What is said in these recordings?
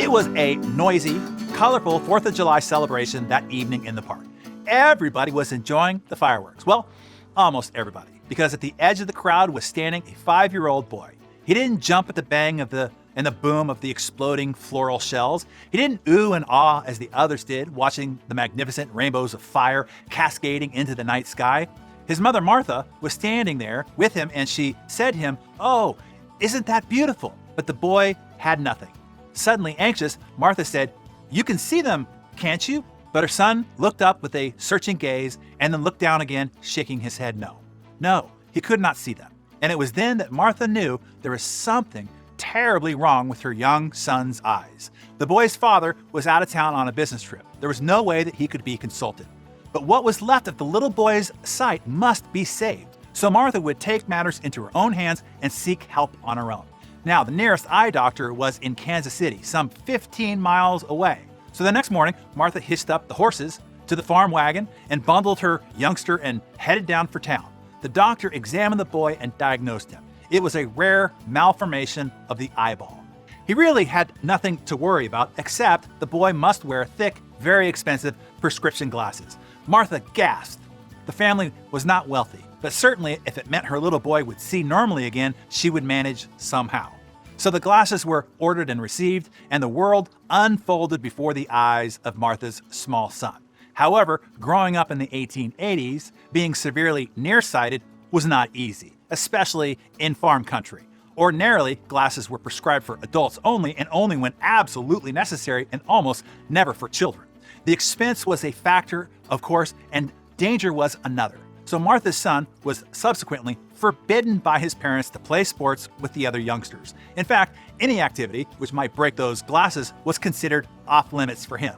It was a noisy, colorful 4th of July celebration that evening in the park. Everybody was enjoying the fireworks. Well, almost everybody, because at the edge of the crowd was standing a 5-year-old boy. He didn't jump at the bang and the boom of the exploding floral shells. He didn't ooh and ah as the others did, watching the magnificent rainbows of fire cascading into the night sky. His mother, Martha, was standing there with him, and she said to him, "Oh, isn't that beautiful?" But the boy had nothing. Suddenly anxious, Martha said, "You can see them, can't you?" But her son looked up with a searching gaze and then looked down again, shaking his head no. No, he could not see them. And it was then that Martha knew there was something terribly wrong with her young son's eyes. The boy's father was out of town on a business trip. There was no way that he could be consulted. But what was left of the little boy's sight must be saved. So Martha would take matters into her own hands and seek help on her own. Now, the nearest eye doctor was in Kansas City, some 15 miles away. So the next morning, Martha hitched up the horses to the farm wagon and bundled her youngster and headed down for town. The doctor examined the boy and diagnosed him. It was a rare malformation of the eyeball. He really had nothing to worry about, except the boy must wear thick, very expensive prescription glasses. Martha gasped. The family was not wealthy, but certainly if it meant her little boy would see normally again, she would manage somehow. So the glasses were ordered and received, and the world unfolded before the eyes of Martha's small son. However, growing up in the 1880s, being severely nearsighted was not easy, especially in farm country. Ordinarily, glasses were prescribed for adults only, and only when absolutely necessary, and almost never for children. The expense was a factor, of course, and danger was another. So Martha's son was subsequently forbidden by his parents to play sports with the other youngsters. In fact, any activity which might break those glasses was considered off limits for him.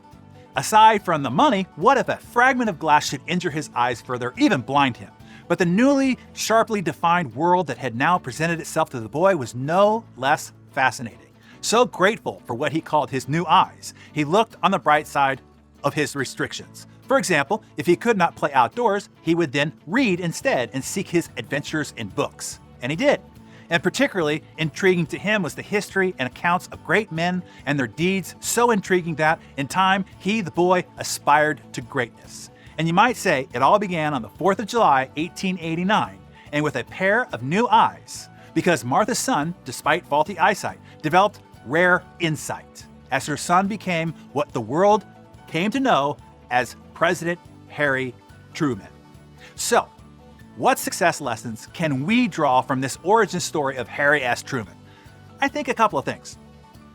Aside from the money, what if a fragment of glass should injure his eyes further, even blind him? But the newly, sharply defined world that had now presented itself to the boy was no less fascinating. So grateful for what he called his new eyes, he looked on the bright side of his restrictions. For example, if he could not play outdoors, he would then read instead and seek his adventures in books. And he did. And particularly intriguing to him was the history and accounts of great men and their deeds, so intriguing that in time, he, the boy, aspired to greatness. And you might say it all began on the 4th of July, 1889, and with a pair of new eyes, because Martha's son, despite faulty eyesight, developed rare insight, as her son became what the world came to know as President Harry Truman. So, what success lessons can we draw from this origin story of Harry S. Truman? I think a couple of things.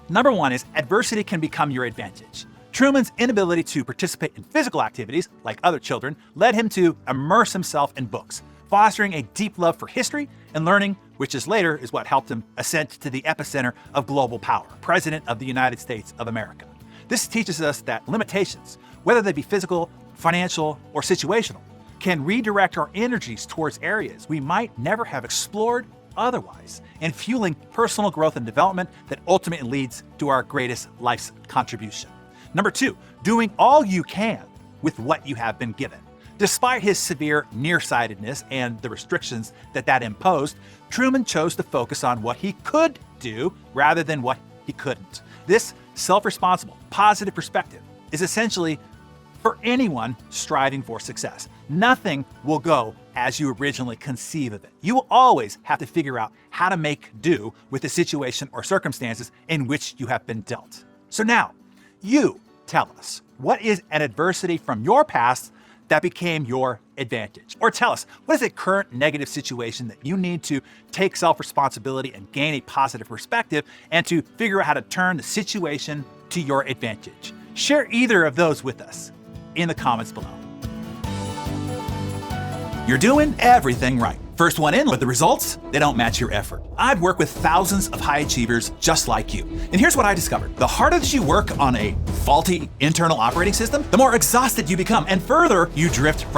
Number one is adversity can become your advantage. Truman's inability to participate in physical activities, like other children, led him to immerse himself in books, fostering a deep love for history and learning, which is later is what helped him ascend to the epicenter of global power, President of the United States of America. This teaches us that limitations, whether they be physical, financial, or situational, can redirect our energies towards areas we might never have explored otherwise, and fueling personal growth and development that ultimately leads to our greatest life's contribution. Number two, doing all you can with what you have been given. Despite his severe nearsightedness and the restrictions that imposed, Truman chose to focus on what he could do rather than what he couldn't. This self-responsible, positive perspective is essentially for anyone striving for success. Nothing will go as you originally conceive of it. You will always have to figure out how to make do with the situation or circumstances in which you have been dealt. So now, you tell us, what is an adversity from your past that became your advantage? Or tell us, what is a current negative situation that you need to take self-responsibility and gain a positive perspective and to figure out how to turn the situation to your advantage? Share either of those with us in the comments below. You're doing everything right. First one in, but the results, they don't match your effort. I've worked with thousands of high achievers just like you. And here's what I discovered. The harder that you work on a faulty internal operating system, the more exhausted you become, and further you drift from